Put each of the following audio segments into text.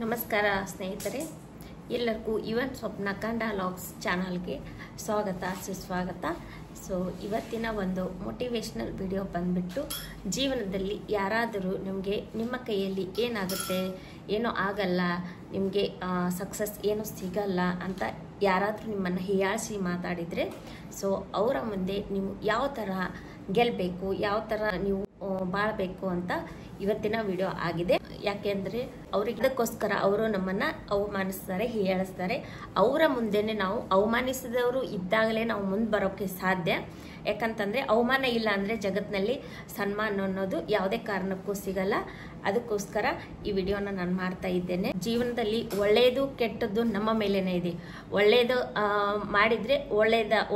ನಮಸ್ಕಾರ ಸ್ನೇಹಿತರೆ, ಎಲ್ಲರಿಗೂ ಇವನ್ ಸ್ವಪ್ನ ಕಂಡ ಲಾಗ್ಸ್ ಚಾನಲ್ಗೆ ಸ್ವಾಗತ ಸುಸ್ವಾಗತ. ಸೊ ಇವತ್ತಿನ ಒಂದು ಮೋಟಿವೇಶ್ನಲ್ ವಿಡಿಯೋ ಬಂದ್ಬಿಟ್ಟು, ಜೀವನದಲ್ಲಿ ಯಾರಾದರೂ ನಿಮಗೆ ನಿಮ್ಮ ಕೈಯಲ್ಲಿ ಏನಾಗುತ್ತೆ, ಏನೋ ಆಗಲ್ಲ, ನಿಮಗೆ ಸಕ್ಸಸ್ ಏನೂ ಸಿಗಲ್ಲ ಅಂತ ಯಾರಾದರೂ ನಿಮ್ಮನ್ನು ಹೀಯಾಳಿಸಿ ಮಾತಾಡಿದರೆ, ಸೊ ಅವರ ಮುಂದೆ ನೀವು ಯಾವ ಥರ ಗೆಲ್ಲಬೇಕು, ಯಾವ ಥರ ನೀವು ಬಾಳಬೇಕು ಅಂತ ಇವತ್ತಿನ ವಿಡಿಯೋ ಆಗಿದೆ. ಯಾಕೆಂದರೆ ಇದಕ್ಕೋಸ್ಕರ ಅವರು ನಮ್ಮನ್ನು ಅವಮಾನಿಸ್ತಾರೆ, ಹೀಯಾಳಿಸ್ತಾರೆ. ಅವರ ಮುಂದೆನೆ ನಾವು ಅವಮಾನಿಸಿದವರು ಇದ್ದಾಗಲೇ ನಾವು ಮುಂದೆ ಬರೋಕ್ಕೆ ಸಾಧ್ಯ. ಯಾಕಂತಂದರೆ ಅವಮಾನ ಇಲ್ಲ ಅಂದರೆ ಜಗತ್ತಿನಲ್ಲಿ ಸನ್ಮಾನ ಅನ್ನೋದು ಯಾವುದೇ ಕಾರಣಕ್ಕೂ ಸಿಗಲ್ಲ. ಅದಕ್ಕೋಸ್ಕರ ಈ ವಿಡಿಯೋನ ನಾನು ಮಾಡ್ತಾ ಇದ್ದೇನೆ. ಜೀವನದಲ್ಲಿ ಒಳ್ಳೆಯದು ಕೆಟ್ಟದ್ದು ನಮ್ಮ ಮೇಲೇನೆ ಇದೆ. ಒಳ್ಳೆಯದು ಮಾಡಿದರೆ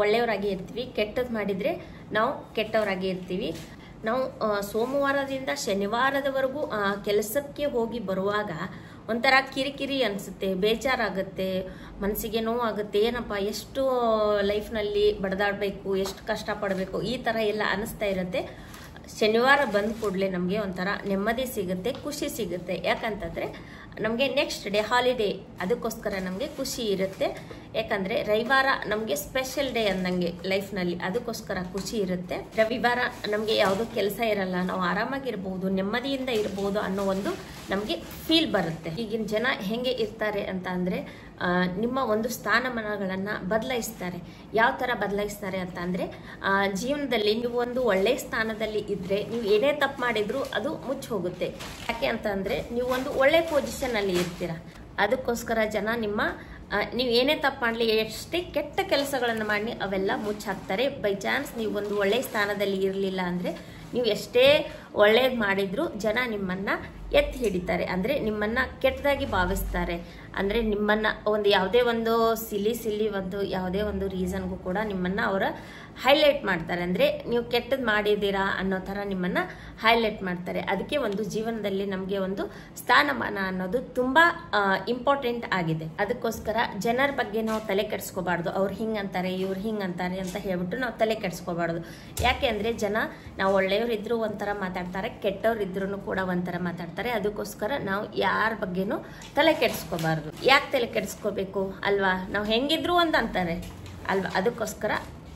ಒಳ್ಳೆಯವರಾಗಿ ಇರ್ತೀವಿ, ಕೆಟ್ಟದ್ದು ಮಾಡಿದರೆ ನಾವು ಕೆಟ್ಟವರಾಗಿ ಇರ್ತೀವಿ. ನಾವು ಸೋಮವಾರದಿಂದ ಶನಿವಾರದವರೆಗೂ ಕೆಲಸಕ್ಕೆ ಹೋಗಿ ಬರುವಾಗ ಒಂಥರ ಕಿರಿಕಿರಿ ಅನಿಸುತ್ತೆ, ಬೇಜಾರಾಗುತ್ತೆ, ಮನಸ್ಸಿಗೆ ನೋವಾಗುತ್ತೆ. ಏನಪ್ಪ, ಎಷ್ಟು ಲೈಫ್ನಲ್ಲಿ ಬಡದಾಡಬೇಕು, ಎಷ್ಟು ಕಷ್ಟಪಡಬೇಕು, ಈ ಥರ ಎಲ್ಲ ಅನಿಸ್ತಾ ಇರುತ್ತೆ. ಶನಿವಾರ ಬಂದ ಕೂಡಲೇ ನಮಗೆ ಒಂಥರ ನೆಮ್ಮದಿ ಸಿಗುತ್ತೆ, ಖುಷಿ ಸಿಗುತ್ತೆ. ಯಾಕಂತಂದರೆ ನಮಗೆ ನೆಕ್ಸ್ಟ್ ಡೇ ಹಾಲಿಡೇ, ಅದಕ್ಕೋಸ್ಕರ ನಮಗೆ ಖುಷಿ ಇರುತ್ತೆ. ಯಾಕಂದರೆ ರವಿವಾರ ನಮಗೆ ಸ್ಪೆಷಲ್ ಡೇ ಅಂದಂಗೆ ಲೈಫ್ನಲ್ಲಿ, ಅದಕ್ಕೋಸ್ಕರ ಖುಷಿ ಇರುತ್ತೆ. ರವಿವಾರ ನಮಗೆ ಯಾವುದೋ ಕೆಲಸ ಇರಲ್ಲ, ನಾವು ಆರಾಮಾಗಿರ್ಬೋದು, ನೆಮ್ಮದಿಯಿಂದ ಇರ್ಬೋದು ಅನ್ನೋ ಒಂದು ನಮಗೆ ಫೀಲ್ ಬರುತ್ತೆ. ಈಗಿನ ಜನ ಹೆಂಗೆ ಇರ್ತಾರೆ ಅಂತ ಅಂದರೆ, ನಿಮ್ಮ ಒಂದು ಸ್ಥಾನಮಾನಗಳನ್ನು ಬದಲಾಯಿಸ್ತಾರೆ. ಯಾವ ಥರ ಬದಲಾಯಿಸ್ತಾರೆ ಅಂತ ಅಂದರೆ, ಜೀವನದಲ್ಲಿ ನೀವು ಒಂದು ಒಳ್ಳೆಯ ಸ್ಥಾನದಲ್ಲಿ ಇದ್ದರೆ ನೀವು ಏನೇ ತಪ್ಪು ಮಾಡಿದರೂ ಅದು ಮುಚ್ಚಿ ಹೋಗುತ್ತೆ. ಯಾಕೆ ಅಂತ ಅಂದರೆ, ನೀವು ಒಂದು ಒಳ್ಳೆ ಪೊಸಿಷನಲ್ಲಿ ಇರ್ತೀರ. ಅದಕ್ಕೋಸ್ಕರ ಜನ ನೀವು ಏನೇ ತಪ್ಪು ಮಾಡಲಿ, ಎಷ್ಟೇ ಕೆಟ್ಟ ಕೆಲಸಗಳನ್ನು ಮಾಡಿ ಅವೆಲ್ಲ ಮುಚ್ಚಾಕ್ತಾರೆ. ಬೈ ಚಾನ್ಸ್ ನೀವು ಒಂದು ಒಳ್ಳೆಯ ಸ್ಥಾನದಲ್ಲಿ ಇರಲಿಲ್ಲ ಅಂದರೆ, ನೀವು ಎಷ್ಟೇ ಒಳ್ಳೇದು ಮಾಡಿದರೂ ಜನ ನಿಮ್ಮನ್ನು ಎತ್ತಿ ಹಿಡಿತಾರೆ. ಅಂದರೆ ನಿಮ್ಮನ್ನು ಕೆಟ್ಟದಾಗಿ ಭಾವಿಸ್ತಾರೆ. ಅಂದರೆ ನಿಮ್ಮನ್ನು ಒಂದು ಯಾವುದೇ ಒಂದು ಸಿಲ್ಲಿ ಒಂದು ಯಾವುದೇ ಒಂದು ರೀಸನ್ಗೂ ಕೂಡ ನಿಮ್ಮನ್ನು ಅವರ ಹೈಲೈಟ್ ಮಾಡ್ತಾರೆ. ಅಂದರೆ ನೀವು ಕೆಟ್ಟದ್ದು ಮಾಡಿದ್ದೀರಾ ಅನ್ನೋ ಥರ ನಿಮ್ಮನ್ನು ಹೈಲೈಟ್ ಮಾಡ್ತಾರೆ. ಅದಕ್ಕೆ ಒಂದು ಜೀವನದಲ್ಲಿ ನಮಗೆ ಒಂದು ಸ್ಥಾನಮಾನ ಅನ್ನೋದು ತುಂಬ ಇಂಪಾರ್ಟೆಂಟ್ ಆಗಿದೆ. ಅದಕ್ಕೋಸ್ಕರ ಜನರ ಬಗ್ಗೆ ನಾವು ತಲೆ ಕೆಡಿಸ್ಕೋಬಾರ್ದು. ಅವ್ರು ಹಿಂಗಂತಾರೆ, ಇವ್ರು ಹಿಂಗಂತಾರೆ ಅಂತ ಹೇಳ್ಬಿಟ್ಟು ನಾವು ತಲೆ ಕೆಡಿಸ್ಕೋಬಾರ್ದು. ಯಾಕೆ ಅಂದರೆ ಜನ ನಾವು ಒಳ್ಳೆಯವರಿದ್ದರೂ ಒಂಥರ ಮಾತಾಡ್ತಾರೆ, ಕೆಟ್ಟವ್ರಿದ್ರೂ ಕೂಡ ಒಂಥರ ಮಾತಾಡ್ತಾರೆ. ಅದಕ್ಕೋಸ್ಕರ ನಾವು ಯಾರ ಬಗ್ಗೆನೂ ತಲೆ ಕೆಡಿಸ್ಕೋಬಾರ್ದು. ಯಾಕೆ ತಲೆ ಕೆಡಿಸ್ಕೋಬೇಕು ಅಲ್ವಾ? ನಾವು ಹೆಂಗಿದ್ರು ಅಂತ ಅಂತಾರೆ ಅಲ್ವಾ? ಅದಕ್ಕೋಸ್ಕರ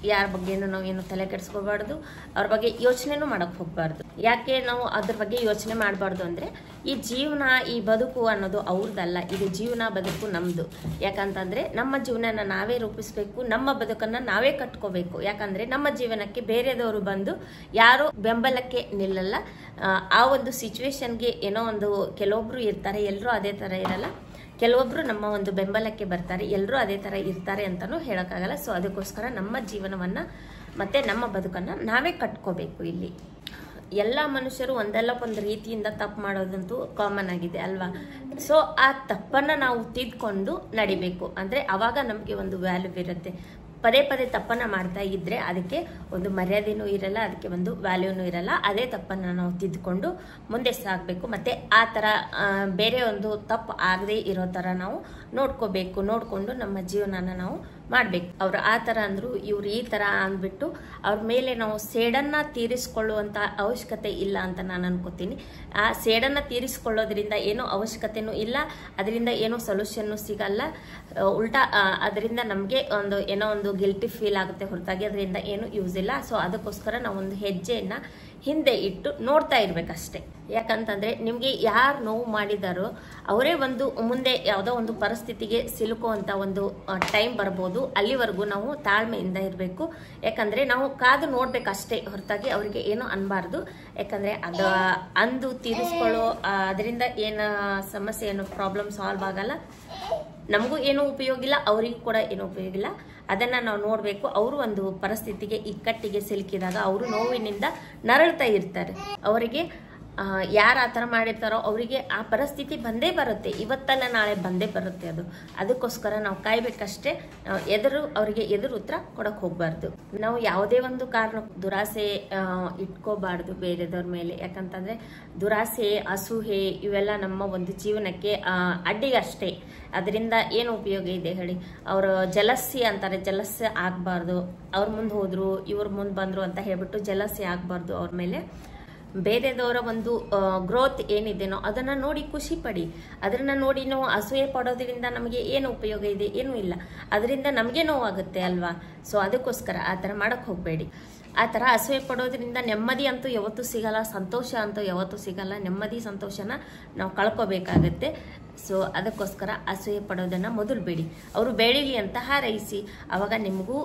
ಯಾರ ಬಗ್ಗೆನೂ ನಾವು ಏನು ತಲೆ ಕೆಡಿಸ್ಕೋಬಾರ್ದು, ಅವ್ರ ಬಗ್ಗೆ ಯೋಚನೆನೂ ಮಾಡೋಕ್ಕೆ ಹೋಗಬಾರ್ದು. ಯಾಕೆ ನಾವು ಅದ್ರ ಬಗ್ಗೆ ಯೋಚನೆ ಮಾಡಬಾರ್ದು ಅಂದರೆ, ಈ ಜೀವನ, ಈ ಬದುಕು ಅನ್ನೋದು ಅವ್ರದ್ದಲ್ಲ, ಇದು ಜೀವನ ಬದುಕು ನಮ್ಮದು. ಯಾಕಂತಂದರೆ ನಮ್ಮ ಜೀವನನ ನಾವೇ ರೂಪಿಸಬೇಕು, ನಮ್ಮ ಬದುಕನ್ನು ನಾವೇ ಕಟ್ಕೋಬೇಕು. ಯಾಕಂದರೆ ನಮ್ಮ ಜೀವನಕ್ಕೆ ಬೇರೆದವರು ಬಂದು ಯಾರೂ ಬೆಂಬಲಕ್ಕೆ ನಿಲ್ಲಲ್ಲ. ಆ ಒಂದು ಸಿಚುವೇಶನ್ಗೆ ಏನೋ ಒಂದು ಕೆಲವೊಬ್ಬರು ಇರ್ತಾರೆ, ಎಲ್ಲರೂ ಅದೇ ಥರ ಇರಲ್ಲ. ಕೆಲವೊಬ್ಬರು ನಮ್ಮ ಒಂದು ಬೆಂಬಲಕ್ಕೆ ಬರ್ತಾರೆ, ಎಲ್ಲರೂ ಅದೇ ಥರ ಇರ್ತಾರೆ ಅಂತಲೂ ಹೇಳೋಕ್ಕಾಗಲ್ಲ. ಸೊ ಅದಕ್ಕೋಸ್ಕರ ನಮ್ಮ ಜೀವನವನ್ನು ಮತ್ತು ನಮ್ಮ ಬದುಕನ್ನು ನಾವೇ ಕಟ್ಕೋಬೇಕು. ಇಲ್ಲಿ ಎಲ್ಲ ಮನುಷ್ಯರು ಒಂದಲ್ಲ ಒಂದು ರೀತಿಯಿಂದ ತಪ್ಪು ಮಾಡೋದಂತೂ ಕಾಮನ್ ಆಗಿದೆ ಅಲ್ವಾ? ಸೊ ಆ ತಪ್ಪನ್ನು ನಾವು ತಿದ್ಕೊಂಡು ನಡಿಬೇಕು. ಅಂದರೆ ಆವಾಗ ನಮಗೆ ಒಂದು ವ್ಯಾಲ್ಯೂ ಇರುತ್ತೆ. ಪದೇ ಪದೇ ತಪ್ಪನ್ನು ಮಾಡ್ತಾ ಇದ್ದರೆ ಅದಕ್ಕೆ ಒಂದು ಮರ್ಯಾದೆನೂ ಇರಲ್ಲ, ಅದಕ್ಕೆ ಒಂದು ವ್ಯಾಲ್ಯೂನೂ ಇರಲ್ಲ. ಅದೇ ತಪ್ಪನ್ನು ನಾವು ತಿದ್ದುಕೊಂಡು ಮುಂದೆ ಸಾಗಬೇಕು. ಮತ್ತು ಆ ಥರ ಬೇರೆ ಒಂದು ತಪ್ಪು ಆಗದೆ ಇರೋ ಥರ ನಾವು ನೋಡಿಕೊಂಡು ನಮ್ಮ ಜೀವನನ ನಾವು ಮಾಡಬೇಕು. ಅವ್ರು ಆ ಥರ ಅಂದರು, ಇವ್ರು ಈ ಥರ ಅಂದ್ಬಿಟ್ಟು ಅವ್ರ ಮೇಲೆ ನಾವು ಸೇಡನ್ನು ತೀರಿಸ್ಕೊಳ್ಳುವಂಥ ಅವಶ್ಯಕತೆ ಇಲ್ಲ ಅಂತ ನಾನು ಅನ್ಕೋತೀನಿ. ಆ ಸೇಡನ್ನು ತೀರಿಸ್ಕೊಳ್ಳೋದ್ರಿಂದ ಏನೋ ಅವಶ್ಯಕತೆನೂ ಇಲ್ಲ, ಅದರಿಂದ ಏನೋ ಸೊಲ್ಯೂಷನ್ನು ಸಿಗಲ್ಲ. ಉಲ್ಟಾ ಅದರಿಂದ ನಮಗೆ ಏನೋ ಒಂದು ಗಿಲ್ಟಿ ಫೀಲ್ ಆಗುತ್ತೆ ಹೊರತಾಗಿ ಅದರಿಂದ ಏನು ಯೂಸ್ ಇಲ್ಲ. ಸೊ ಅದಕ್ಕೋಸ್ಕರ ನಾವು ಒಂದು ಹೆಜ್ಜೆಯನ್ನು ಹಿಂದೆ ಇಟ್ಟು ನೋಡ್ತಾ ಇರಬೇಕಷ್ಟೆ. ಯಾಕಂತಂದರೆ ನಿಮಗೆ ಯಾರು ನೋವು ಮಾಡಿದಾರೋ ಅವರೇ ಒಂದು ಮುಂದೆ ಯಾವುದೋ ಒಂದು ಪರಿಸ್ಥಿತಿಗೆ ಸಿಲುಕುವಂಥ ಒಂದು ಟೈಮ್ ಬರ್ಬೋದು. ಅಲ್ಲಿವರೆಗೂ ನಾವು ತಾಳ್ಮೆಯಿಂದ ಇರಬೇಕು. ಯಾಕಂದರೆ ನಾವು ಕಾದು ನೋಡ್ಬೇಕಷ್ಟೇ ಹೊರತಾಗಿ ಅವರಿಗೆ ಏನೂ ಅನ್ಬಾರ್ದು. ಯಾಕಂದರೆ ಅದು ಅಂದು ತೀರಿಸ್ಕೊಳ್ಳೋ ಅದರಿಂದ ಏನು ಸಮಸ್ಯೆ, ಏನು ಪ್ರಾಬ್ಲಮ್ ಸಾಲ್ವ್ ಆಗಲ್ಲ. ನಮಗೂ ಏನೂ ಉಪಯೋಗ ಇಲ್ಲ, ಅವರಿಗೂ ಕೂಡ ಏನೂ ಉಪಯೋಗ ಇಲ್ಲ. ಅದನ್ನು ನಾವು ನೋಡಬೇಕು. ಅವರು ಒಂದು ಪರಿಸ್ಥಿತಿಗೆ ಇಕ್ಕಟ್ಟಿಗೆ ಸಿಲುಕಿದಾಗ ಅವರು ನೋವಿನಿಂದ ನರಳ್ತಾ ಇರ್ತಾರೆ. ಅವರಿಗೆ ಯಾರು ಆ ಥರ ಮಾಡಿರ್ತಾರೋ ಅವರಿಗೆ ಆ ಪರಿಸ್ಥಿತಿ ಬಂದೇ ಬರುತ್ತೆ, ಇವತ್ತಲ್ಲ ನಾಳೆ ಬಂದೇ ಬರುತ್ತೆ ಅದು. ಅದಕ್ಕೋಸ್ಕರ ನಾವು ಕಾಯ್ಬೇಕಷ್ಟೇ. ಅವರಿಗೆ ಎದುರು ಉತ್ತರ ಕೊಡೋಕೆ ಹೋಗಬಾರ್ದು. ನಾವು ಯಾವುದೇ ಒಂದು ಕಾರಣ ದುರಾಸೆ ಇಟ್ಕೋಬಾರ್ದು ಬೇರೆದವ್ರ ಮೇಲೆ. ಯಾಕಂತಂದರೆ ದುರಾಸೆ, ಅಸೂಹೆ ಇವೆಲ್ಲ ನಮ್ಮ ಒಂದು ಜೀವನಕ್ಕೆ ಅಡ್ಡಿಗಷ್ಟೇ. ಅದರಿಂದ ಏನು ಉಪಯೋಗ ಇದೆ ಹೇಳಿ? ಅವರು ಜಲಸ್ಸಿ ಅಂತಾರೆ, ಜಲಸ್ಸಿ ಆಗಬಾರ್ದು. ಅವ್ರ ಮುಂದೆ ಹೋದ್ರು, ಇವ್ರ ಮುಂದೆ ಬಂದರು ಅಂತ ಹೇಳ್ಬಿಟ್ಟು ಜಲಸ್ಸಿ ಆಗಬಾರ್ದು ಅವ್ರ ಮೇಲೆ. ಬೇರೆದವರ ಒಂದು ಗ್ರೋತ್ ಏನಿದೆನೋ ಅದನ್ನು ನೋಡಿ ಖುಷಿ ಪಡಿ. ಅದನ್ನು ನೋಡಿ ನಾವು ಅಸೂಯೆ ಪಡೋದ್ರಿಂದ ನಮಗೆ ಏನು ಉಪಯೋಗ ಇದೆ? ಏನೂ ಇಲ್ಲ. ಅದರಿಂದ ನಮಗೆ ನೋವಾಗುತ್ತೆ ಅಲ್ವಾ? ಸೊ ಅದಕ್ಕೋಸ್ಕರ ಆ ಥರ ಮಾಡೋಕ್ಕೆ ಹೋಗಬೇಡಿ. ಆ ಥರ ಅಸೂಯೆ ಪಡೋದ್ರಿಂದ ನೆಮ್ಮದಿ ಅಂತೂ ಯಾವತ್ತೂ ಸಿಗಲ್ಲ, ಸಂತೋಷ ಅಂತೂ ಯಾವತ್ತೂ ಸಿಗಲ್ಲ. ನೆಮ್ಮದಿ ಸಂತೋಷನ ನಾವು ಕಳ್ಕೊಬೇಕಾಗತ್ತೆ. ಸೊ ಅದಕ್ಕೋಸ್ಕರ ಅಸೂಯೆ ಪಡೋದನ್ನು ಮೊದಲು ಬೇಡಿ. ಅವರು ಬೆಳೀಲಿ ಅಂತ ಹಾರೈಸಿ. ಆವಾಗ ನಿಮಗೂ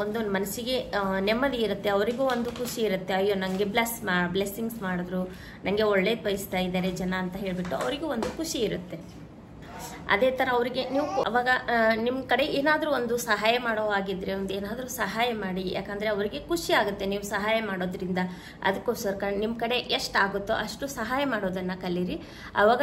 ಒಂದು ಮನಸ್ಸಿಗೆ ನೆಮ್ಮದಿ ಇರುತ್ತೆ, ಅವರಿಗೂ ಒಂದು ಖುಷಿ ಇರುತ್ತೆ. ಅಯ್ಯೋ ನನಗೆ ಬ್ಲೆಸ್ಸಿಂಗ್ಸ್ ಮಾಡಿದ್ರು, ನನಗೆ ಒಳ್ಳೇದು ಬಯಸ್ತಾ ಇದ್ದಾರೆ ಜನ ಅಂತ ಹೇಳಿಬಿಟ್ಟು ಅವರಿಗೂ ಒಂದು ಖುಷಿ ಇರುತ್ತೆ. ಅದೇ ಥರ ಅವರಿಗೆ ನೀವು ಅವಾಗ ನಿಮ್ಮ ಕಡೆ ಏನಾದರೂ ಒಂದು ಸಹಾಯ ಮಾಡೋ ಆಗಿದ್ರೆ ಒಂದು ಏನಾದರೂ ಸಹಾಯ ಮಾಡಿ. ಯಾಕಂದರೆ ಅವರಿಗೆ ಖುಷಿ ಆಗುತ್ತೆ ನೀವು ಸಹಾಯ ಮಾಡೋದ್ರಿಂದ. ಅದಕ್ಕೋಸ್ಕರ ನಿಮ್ಮ ಕಡೆ ಎಷ್ಟಾಗುತ್ತೋ ಅಷ್ಟು ಸಹಾಯ ಮಾಡೋದನ್ನು ಕಲೀರಿ. ಆವಾಗ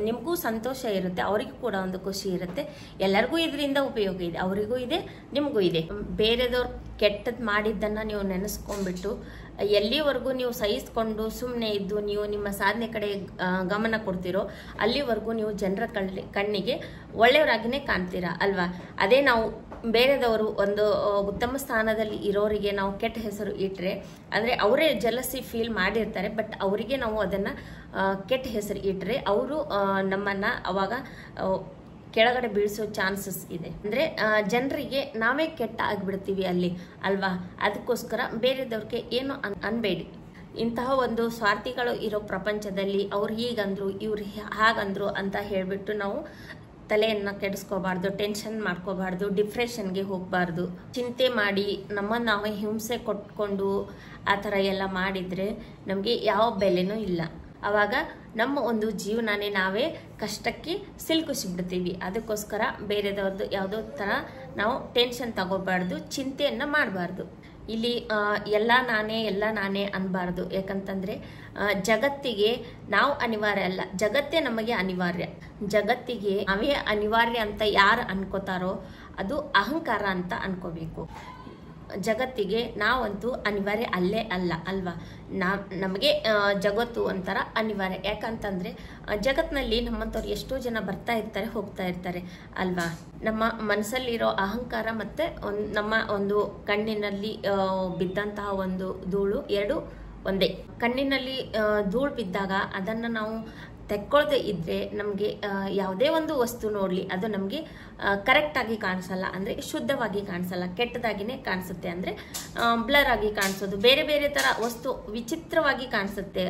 ನಿಮಗೂ ಸಂತೋಷ ಇರುತ್ತೆ, ಅವರಿಗೂ ಕೂಡ ಒಂದು ಖುಷಿ ಇರುತ್ತೆ. ಎಲ್ಲರಿಗೂ ಇದರಿಂದ ಉಪಯೋಗ ಇದೆ, ಅವರಿಗೂ ಇದೆ, ನಿಮಗೂ ಇದೆ. ಬೇರೆದವ್ರು ಕೆಟ್ಟದ್ದು ಮಾಡಿದ್ದನ್ನು ನೀವು ನೆನೆಸ್ಕೊಂಡ್ಬಿಟ್ಟು ಎಲ್ಲಿವರೆಗೂ ನೀವು ಸಹಿಸ್ಕೊಂಡು ಸುಮ್ಮನೆ ಇದ್ದು ನೀವು ನಿಮ್ಮ ಸಾಧನೆ ಕಡೆ ಗಮನ ಕೊಡ್ತೀರೋ ಅಲ್ಲಿವರೆಗೂ ನೀವು ಜನರ ಕಣ್ಣಿಗೆ ಒಳ್ಳೆಯವರಾಗಿಯೇ ಕಾಣ್ತೀರಾ ಅಲ್ವಾ? ಅದೇ ನಾವು ಬೇರೆದವರು ಒಂದು ಉತ್ತಮ ಸ್ಥಾನದಲ್ಲಿ ಇರೋರಿಗೆ ನಾವು ಕೆಟ್ಟ ಹೆಸರು ಇಟ್ಟರೆ, ಅಂದರೆ ಅವರೇ ಜಲಸಿ ಫೀಲ್ ಮಾಡಿರ್ತಾರೆ, ಬಟ್ ಅವರಿಗೆ ನಾವು ಅದನ್ನು ಕೆಟ್ಟ ಹೆಸರು ಇಟ್ಟರೆ ಅವರು ನಮ್ಮನ್ನು ಅವಾಗ ಕೆಳಗಡೆ ಬೀಳಿಸೋ ಚಾನ್ಸಸ್ ಇದೆ. ಅಂದರೆ ಜನರಿಗೆ ನಾವೇ ಕೆಟ್ಟ ಆಗಿಬಿಡ್ತೀವಿ ಅಲ್ಲಿ ಅಲ್ವಾ? ಅದಕ್ಕೋಸ್ಕರ ಬೇರೆದವ್ರಿಗೆ ಏನು ಅನ್ಬೇಡಿ. ಇಂತಹ ಒಂದು ಸ್ವಾರ್ಥಿಗಳು ಇರೋ ಪ್ರಪಂಚದಲ್ಲಿ ಅವ್ರು ಹೀಗಂದ್ರು ಇವ್ರು ಹಾಗಂದ್ರು ಅಂತ ಹೇಳಿಬಿಟ್ಟು ನಾವು ತಲೆಯನ್ನು ಕೆಡಿಸ್ಕೋಬಾರ್ದು, ಟೆನ್ಷನ್ ಮಾಡ್ಕೋಬಾರ್ದು, ಡಿಪ್ರೆಷನ್ಗೆ ಹೋಗಬಾರ್ದು. ಚಿಂತೆ ಮಾಡಿ ನಮ್ಮನ್ನು ನಾವೇ ಹಿಂಸೆ ಕೊಟ್ಕೊಂಡು ಆ ಥರ ಎಲ್ಲ ಮಾಡಿದರೆ ನಮಗೆ ಯಾವ ಬೆಲೆನೂ ಇಲ್ಲ. ಆವಾಗ ನಮ್ಮ ಒಂದು ಜೀವನನೇ ನಾವೇ ಕಷ್ಟಕ್ಕೆ ಸಿಲುಕಿಸಿಬಿಡ್ತೀವಿ. ಅದಕ್ಕೋಸ್ಕರ ಬೇರೆದವ್ರದ್ದು ಯಾವುದೋ ಥರ ನಾವು ಟೆನ್ಷನ್ ತಗೋಬಾರ್ದು, ಚಿಂತೆಯನ್ನು ಮಾಡಬಾರ್ದು. ಇಲ್ಲಿ ಎಲ್ಲ ನಾನೇ ಅನ್ಬಾರ್ದು. ಯಾಕಂತಂದರೆ ಜಗತ್ತಿಗೆ ನಾವು ಅನಿವಾರ್ಯ ಅಲ್ಲ, ಜಗತ್ತೇ ನಮಗೆ ಅನಿವಾರ್ಯ. ಜಗತ್ತಿಗೆ ನಾವೇ ಅನಿವಾರ್ಯ ಅಂತ ಯಾರು ಅನ್ಕೋತಾರೋ ಅದು ಅಹಂಕಾರ ಅಂತ ಅನ್ಕೋಬೇಕು. ಜಗತ್ತಿಗೆ ನಾವಂತೂ ಅನಿವಾರ್ಯ ಅಲ್ಲೇ ಅಲ್ಲ ಅಲ್ವಾ? ನಮಗೆ ಜಗತ್ತು ಒಂಥರ ಅನಿವಾರ್ಯ. ಯಾಕಂತಂದರೆ ಜಗತ್ತಿನಲ್ಲಿ ನಮ್ಮಂಥವ್ರು ಎಷ್ಟೋ ಜನ ಬರ್ತಾ ಇರ್ತಾರೆ, ಹೋಗ್ತಾ ಇರ್ತಾರೆ ಅಲ್ವಾ? ನಮ್ಮ ಮನಸ್ಸಲ್ಲಿರೋ ಅಹಂಕಾರ ಮತ್ತು ನಮ್ಮ ಒಂದು ಕಣ್ಣಿನಲ್ಲಿ ಬಿದ್ದಂತಹ ಒಂದು ಧೂಳು ಎರಡು ಒಂದೇ. ಕಣ್ಣಿನಲ್ಲಿ ಧೂಳು ಬಿದ್ದಾಗ ಅದನ್ನು ನಾವು ತೆಕ್ಕೊಳ್ದೇ ಇದ್ದರೆ ನಮಗೆ ಯಾವುದೇ ಒಂದು ವಸ್ತು ನೋಡಲಿ ಅದು ನಮಗೆ ಕರೆಕ್ಟಾಗಿ ಕಾಣಿಸಲ್ಲ, ಅಂದರೆ ಶುದ್ಧವಾಗಿ ಕಾಣಿಸಲ್ಲ, ಕೆಟ್ಟದಾಗಿಯೇ ಕಾಣಿಸುತ್ತೆ. ಅಂದರೆ ಬ್ಲರ್ ಆಗಿ ಕಾಣಿಸೋದು, ಬೇರೆ ಬೇರೆ ಥರ ವಸ್ತು ವಿಚಿತ್ರವಾಗಿ ಕಾಣಿಸುತ್ತೆ.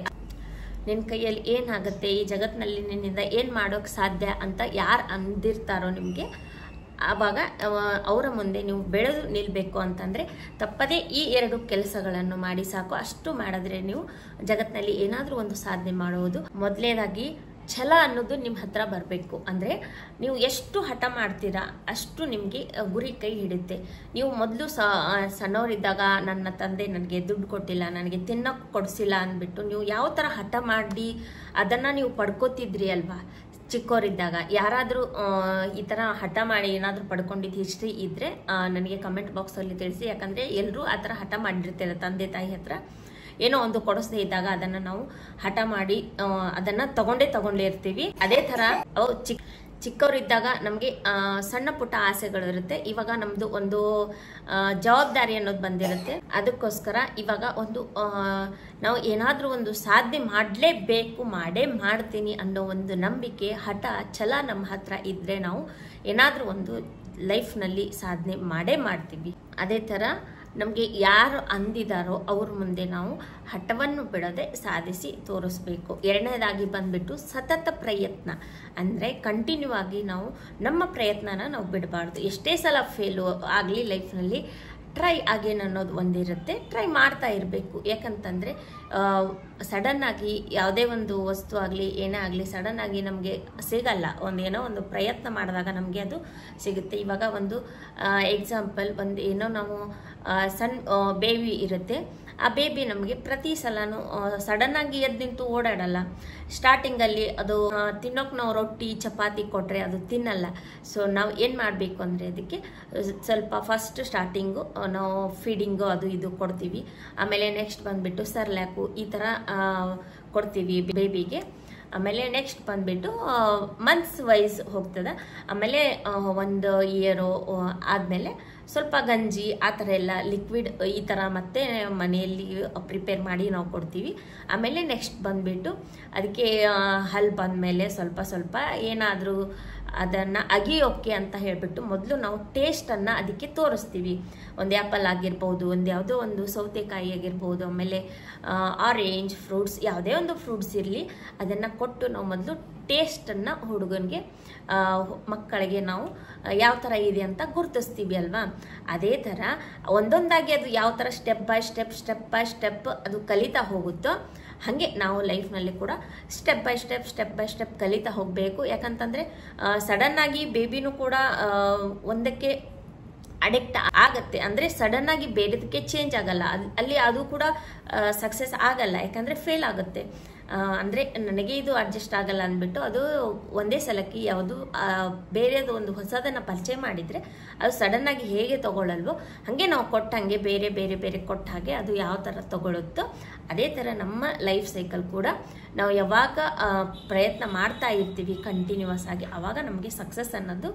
ನಿನ್ನ ಕೈಯಲ್ಲಿ ಏನಾಗುತ್ತೆ, ಈ ಜಗತ್ತಿನಲ್ಲಿ ನಿನ್ನಿಂದ ಏನು ಮಾಡೋಕ್ಕೆ ಸಾಧ್ಯ ಅಂತ ಯಾರು ಅಂದಿರ್ತಾರೋ ನಿಮಗೆ, ಆವಾಗ ಅವರ ಮುಂದೆ ನೀವು ಬೆಳೆದು ನಿಲ್ಲಬೇಕು ಅಂತಂದರೆ ತಪ್ಪದೇ ಈ ಎರಡು ಕೆಲಸಗಳನ್ನು ಮಾಡಿ ಸಾಕು. ಅಷ್ಟು ಮಾಡಿದ್ರೆ ನೀವು ಜಗತ್ತಿನಲ್ಲಿ ಏನಾದರೂ ಒಂದು ಸಾಧನೆ ಮಾಡುವುದು. ಮೊದಲನೇದಾಗಿ ಛಲ ಅನ್ನೋದು ನಿಮ್ಮ ಹತ್ರ ಬರಬೇಕು. ಅಂದರೆ ನೀವು ಎಷ್ಟು ಹಠ ಮಾಡ್ತೀರಾ ಅಷ್ಟು ನಿಮಗೆ ಗುರಿ ಕೈ ಹಿಡಿಯುತ್ತೆ. ನೀವು ಮೊದಲು ಸಣ್ಣವರಿದ್ದಾಗ ನನ್ನ ತಂದೆ ನನಗೆ ದುಡ್ಡು ಕೊಟ್ಟಿಲ್ಲ, ನನಗೆ ತಿನ್ನೋಕ್ಕೆ ಕೊಡಿಸಿಲ್ಲ ಅಂದ್ಬಿಟ್ಟು ನೀವು ಯಾವ ಥರ ಹಠ ಮಾಡಿ ಅದನ್ನು ನೀವು ಪಡ್ಕೋತಿದ್ರಿ ಅಲ್ವಾ? ಚಿಕ್ಕವರಿದ್ದಾಗ ಯಾರಾದರೂ ಈ ಥರ ಹಠ ಮಾಡಿ ಏನಾದರೂ ಪಡ್ಕೊಂಡಿದ್ದು ಹಿಸ್ಟ್ರಿ ಇದ್ದರೆ ನನಗೆ ಕಮೆಂಟ್ ಬಾಕ್ಸಲ್ಲಿ ತಿಳಿಸಿ. ಯಾಕಂದರೆ ಎಲ್ಲರೂ ಆ ಥರ ಹಠ ಮಾಡಿರ್ತಾರೆ ತಂದೆ ತಾಯಿ ಹತ್ರ. ಏನೋ ಒಂದು ಕೊಡಿಸದೇ ಇದ್ದಾಗ ಅದನ್ನು ನಾವು ಹಠ ಮಾಡಿ ಅದನ್ನು ತಗೊಂಡೇ ಇರ್ತೀವಿ. ಅದೇ ಥರ ಚಿಕ್ಕವರಿದ್ದಾಗ ನಮಗೆ ಸಣ್ಣ ಪುಟ್ಟ ಆಸೆಗಳು ಇರುತ್ತೆ. ಇವಾಗ ನಮ್ಮದು ಒಂದು ಜವಾಬ್ದಾರಿ ಅನ್ನೋದು ಬಂದಿರುತ್ತೆ. ಅದಕ್ಕೋಸ್ಕರ ಇವಾಗ ಒಂದು ನಾವು ಏನಾದರೂ ಒಂದು ಸಾಧನೆ ಮಾಡಲೇಬೇಕು, ಮಾಡೇ ಮಾಡ್ತೀನಿ ಅನ್ನೋ ಒಂದು ನಂಬಿಕೆ, ಹಠ, ಛಲ ನಮ್ಮ ಹತ್ರ ಇದ್ದರೆ ನಾವು ಏನಾದರೂ ಒಂದು ಲೈಫ್ನಲ್ಲಿ ಸಾಧನೆ ಮಾಡೇ ಮಾಡ್ತೀವಿ. ಅದೇ ಥರ ನಮಗೆ ಯಾರು ಅಂದಿದಾರೋ ಅವ್ರ ಮುಂದೆ ನಾವು ಹಠವನ್ನು ಬಿಡದೆ ಸಾಧಿಸಿ ತೋರಿಸ್ಬೇಕು. ಎರಡನೇದಾಗಿ ಬಂದ್ಬಿಟ್ಟು ಸತತ ಪ್ರಯತ್ನ. ಅಂದರೆ ಕಂಟಿನ್ಯೂ ಆಗಿ ನಾವು ನಮ್ಮ ಪ್ರಯತ್ನನ ನಾವು ಬಿಡಬಾರ್ದು. ಎಷ್ಟೇ ಸಲ ಫೇಲು ಆಗಲಿ ಲೈಫ್ನಲ್ಲಿ ಟ್ರೈ ಅಗೇನ್ ಅನ್ನೋದು ಒಂದಿರುತ್ತೆ. ಟ್ರೈ ಮಾಡ್ತಾ ಇರಬೇಕು. ಯಾಕಂತಂದರೆ ಸಡನ್ನಾಗಿ ಯಾವುದೇ ಒಂದು ವಸ್ತು ಆಗಲಿ ಏನೇ ಆಗಲಿ ಸಡನ್ನಾಗಿ ನಮಗೆ ಸಿಗಲ್ಲ. ಏನೋ ಒಂದು ಪ್ರಯತ್ನ ಮಾಡಿದಾಗ ನಮಗೆ ಅದು ಸಿಗುತ್ತೆ. ಇವಾಗ ಒಂದು ಎಕ್ಸಾಂಪಲ್, ಒಂದು ಏನೋ ನಾವು ಸಣ್ಣ ಬೇಬಿ ಇರುತ್ತೆ. ಆ ಬೇಬಿ ನಮಗೆ ಪ್ರತಿ ಸಲನೂ ಸಡನ್ನಾಗಿ ಎದ್ದು ನಿಂತು ಓಡಾಡಲ್ಲ. ಸ್ಟಾರ್ಟಿಂಗಲ್ಲಿ ಅದು ತಿನ್ನೋಕೆ ನಾವು ರೊಟ್ಟಿ ಚಪಾತಿ ಕೊಟ್ಟರೆ ಅದು ತಿನ್ನಲ್ಲ. ಸೊ ನಾವು ಏನು ಮಾಡಬೇಕು ಅಂದರೆ ಅದಕ್ಕೆ ಸ್ವಲ್ಪ ಫಸ್ಟ್ ಸ್ಟಾರ್ಟಿಂಗು ನಾವು ಫೀಡಿಂಗು ಅದು ಇದು ಕೊಡ್ತೀವಿ. ಆಮೇಲೆ ನೆಕ್ಸ್ಟ್ ಬಂದುಬಿಟ್ಟು ಸರ್ಲ್ಯಾಕು ಈ ಥರ ಕೊಡ್ತೀವಿ ಬೇಬಿಗೆ. ಆಮೇಲೆ ನೆಕ್ಸ್ಟ್ ಬಂದ್ಬಿಟ್ಟು ಮಂತ್ಸ್ ವೈಸ್ ಹೋಗ್ತದೆ. ಆಮೇಲೆ ಒಂದು ಇಯರು ಆದಮೇಲೆ ಸ್ವಲ್ಪ ಗಂಜಿ ಆ ಥರ ಎಲ್ಲ ಲಿಕ್ವಿಡ್ ಈ ಥರ ಮತ್ತೆ ಮನೆಯಲ್ಲಿ ಪ್ರಿಪೇರ್ ಮಾಡಿ ನಾವು ಕೊಡ್ತೀವಿ. ಆಮೇಲೆ ನೆಕ್ಸ್ಟ್ ಬಂದುಬಿಟ್ಟು ಅದಕ್ಕೆ ಹಲ್ ಬಂದಮೇಲೆ ಸ್ವಲ್ಪ ಸ್ವಲ್ಪ ಏನಾದರೂ ಅದನ್ನು ಅಗಿಯೋಕೆ ಅಂತ ಹೇಳಿಬಿಟ್ಟು ಮೊದಲು ನಾವು ಟೇಸ್ಟನ್ನು ಅದಕ್ಕೆ ತೋರಿಸ್ತೀವಿ. ಒಂದು ಆ್ಯಪಲ್ ಆಗಿರ್ಬೋದು, ಒಂದು ಯಾವುದೋ ಒಂದು ಸೌತೆಕಾಯಿ ಆಗಿರ್ಬೋದು, ಆಮೇಲೆ ಆರೆಂಜ್ ಫ್ರೂಟ್ಸ್, ಯಾವುದೇ ಒಂದು ಫ್ರೂಟ್ಸ್ ಇರಲಿ ಅದನ್ನು ಕೊಟ್ಟು ನಾವು ಮೊದಲು ಟೇಸ್ಟನ್ನು ಹುಡುಗನಿಗೆ ಮಕ್ಕಳಿಗೆ ನಾವು ಯಾವ ಥರ ಇದೆ ಅಂತ ಗುರುತಿಸ್ತೀವಿ ಅಲ್ವಾ. ಅದೇ ಥರ ಒಂದೊಂದಾಗಿ ಅದು ಯಾವ ಥರ ಸ್ಟೆಪ್ ಬೈ ಸ್ಟೆಪ್ ಅದು ಕಲಿತಾ ಹೋಗುತ್ತೋ ಹಾಗೆ ನಾವು ಲೈಫ್ನಲ್ಲಿ ಕೂಡ ಸ್ಟೆಪ್ ಬೈ ಸ್ಟೆಪ್ ಕಲಿತಾ ಹೋಗಬೇಕು. ಯಾಕಂತಂದರೆ ಸಡನ್ನಾಗಿ ಬೇಬಿನೂ ಕೂಡ ಒಂದಕ್ಕೆ ಅಡಿಕ್ಟ್ ಆಗತ್ತೆ. ಅಂದರೆ ಸಡನ್ನಾಗಿ ಬೇರೆದಕ್ಕೆ ಚೇಂಜ್ ಆಗಲ್ಲ, ಅಲ್ಲಿ ಅದು ಕೂಡ ಸಕ್ಸಸ್ ಆಗಲ್ಲ, ಯಾಕಂದರೆ ಫೇಲ್ ಆಗುತ್ತೆ. ಅಂದರೆ ನನಗೆ ಇದು ಅಡ್ಜಸ್ಟ್ ಆಗಲ್ಲ ಅಂದ್ಬಿಟ್ಟು ಅದು ಒಂದೇ ಸಲಕ್ಕೆ ಯಾವುದು ಬೇರೆದು ಒಂದು ಹೊಸದನ್ನು ಪರಿಚಯ ಮಾಡಿದರೆ ಅದು ಸಡನ್ನಾಗಿ ಹೇಗೆ ತಗೊಳ್ಳಲ್ವೋ ಹಾಗೆ ನಾವು ಕೊಟ್ಟಂಗೆ ಬೇರೆ ಕೊಟ್ಟ ಹಾಗೆ ಅದು ಯಾವ ಥರ ತಗೊಳ್ಳುತ್ತೋ ಅದೇ ಥರ ನಮ್ಮ ಲೈಫ್ ಸೈಕಲ್ ಕೂಡ ನಾವು ಯಾವಾಗ ಪ್ರಯತ್ನ ಮಾಡ್ತಾ ಇರ್ತೀವಿ ಕಂಟಿನ್ಯೂಸ್ ಆಗಿ, ಆವಾಗ ನಮಗೆ ಸಕ್ಸಸ್ ಅನ್ನೋದು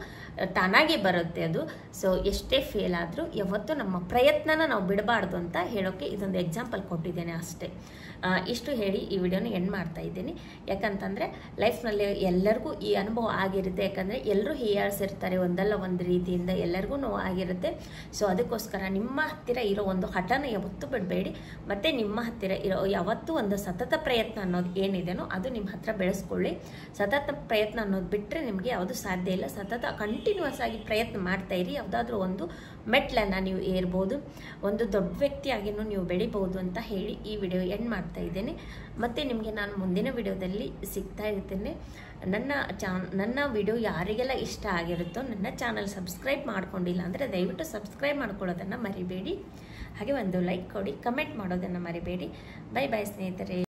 ತಾನಾಗಿ ಬರುತ್ತೆ ಅದು. ಸೊ ಎಷ್ಟೇ ಫೇಲ್ ಆದರೂ ಯಾವತ್ತೂ ನಮ್ಮ ಪ್ರಯತ್ನನ ನಾವು ಬಿಡಬಾರ್ದು ಅಂತ ಹೇಳೋಕ್ಕೆ ಇದೊಂದು ಎಕ್ಸಾಂಪಲ್ ಕೊಟ್ಟಿದ್ದೇನೆ ಅಷ್ಟೇ. ಇಷ್ಟು ಹೇಳಿ ಈ ವಿಡಿಯೋನ ಎಂಡ್ ಮಾಡ್ತಾ ಇದ್ದೀನಿ. ಯಾಕಂತಂದರೆ ಲೈಫ್ನಲ್ಲಿ ಎಲ್ಲರಿಗೂ ಈ ಅನುಭವ ಆಗಿರುತ್ತೆ. ಯಾಕಂದರೆ ಎಲ್ಲರೂ ಹೀಯಾಳಿಸಿರ್ತಾರೆ ಒಂದಲ್ಲ ಒಂದು ರೀತಿಯಿಂದ, ಎಲ್ಲರಿಗೂ ನೋವು ಆಗಿರುತ್ತೆ. ಸೊ ಅದಕ್ಕೋಸ್ಕರ ನಿಮ್ಮ ಹತ್ತಿರ ಇರೋ ಒಂದು ಹಠನ ಯಾವತ್ತೂ ಬಿಡಬೇಡಿ. ಮತ್ತು ನಿಮ್ಮ ಹತ್ತಿರ ಇರೋ ಯಾವತ್ತೂ ಒಂದು ಸತತ ಪ್ರಯತ್ನ ಅನ್ನೋದು ಏನಿದೆನೋ ಅದು ನಿಮ್ಮ ಹತ್ರ ಬೆಳೆಸ್ಕೊಳ್ಳಿ. ಸತತ ಪ್ರಯತ್ನ ಅನ್ನೋದು ಬಿಟ್ಟರೆ ನಿಮಗೆ ಯಾವುದು ಸಾಧ್ಯ ಇಲ್ಲ. ಸತತ ಕಂಟಿನ್ಯೂಸ್ ಆಗಿ ಪ್ರಯತ್ನ ಮಾಡ್ತಾ ಇರಿ. ಯಾವುದಾದ್ರೂ ಒಂದು ಮೆಟ್ಲನ್ನು ನೀವು ಏರ್ಬೋದು, ಒಂದು ದೊಡ್ಡ ವ್ಯಕ್ತಿಯಾಗಿನೂ ನೀವು ಬೆಳಿಬೋದು ಅಂತ ಹೇಳಿ ಈ ವಿಡಿಯೋ ಎಂಡ್ ಮಾಡ್ತಾ ಇದ್ದೇನೆ. ಮತ್ತು ನಿಮಗೆ ನಾನು ಮುಂದಿನ ವಿಡಿಯೋದಲ್ಲಿ ಸಿಗ್ತಾ ಇರ್ತೇನೆ. ನನ್ನ ವಿಡಿಯೋ ಯಾರಿಗೆಲ್ಲ ಇಷ್ಟ ಆಗಿರುತ್ತೋ ನನ್ನ ಚಾನಲ್ ಸಬ್ಸ್ಕ್ರೈಬ್ ಮಾಡ್ಕೊಂಡಿಲ್ಲ ಅಂದರೆ ದಯವಿಟ್ಟು ಸಬ್ಸ್ಕ್ರೈಬ್ ಮಾಡ್ಕೊಳ್ಳೋದನ್ನು ಮರಿಬೇಡಿ. ಹಾಗೆ ಒಂದು ಲೈಕ್ ಕೊಡಿ, ಕಮೆಂಟ್ ಮಾಡೋದನ್ನು ಮರಿಬೇಡಿ. ಬೈ ಸ್ನೇಹಿತರೆ.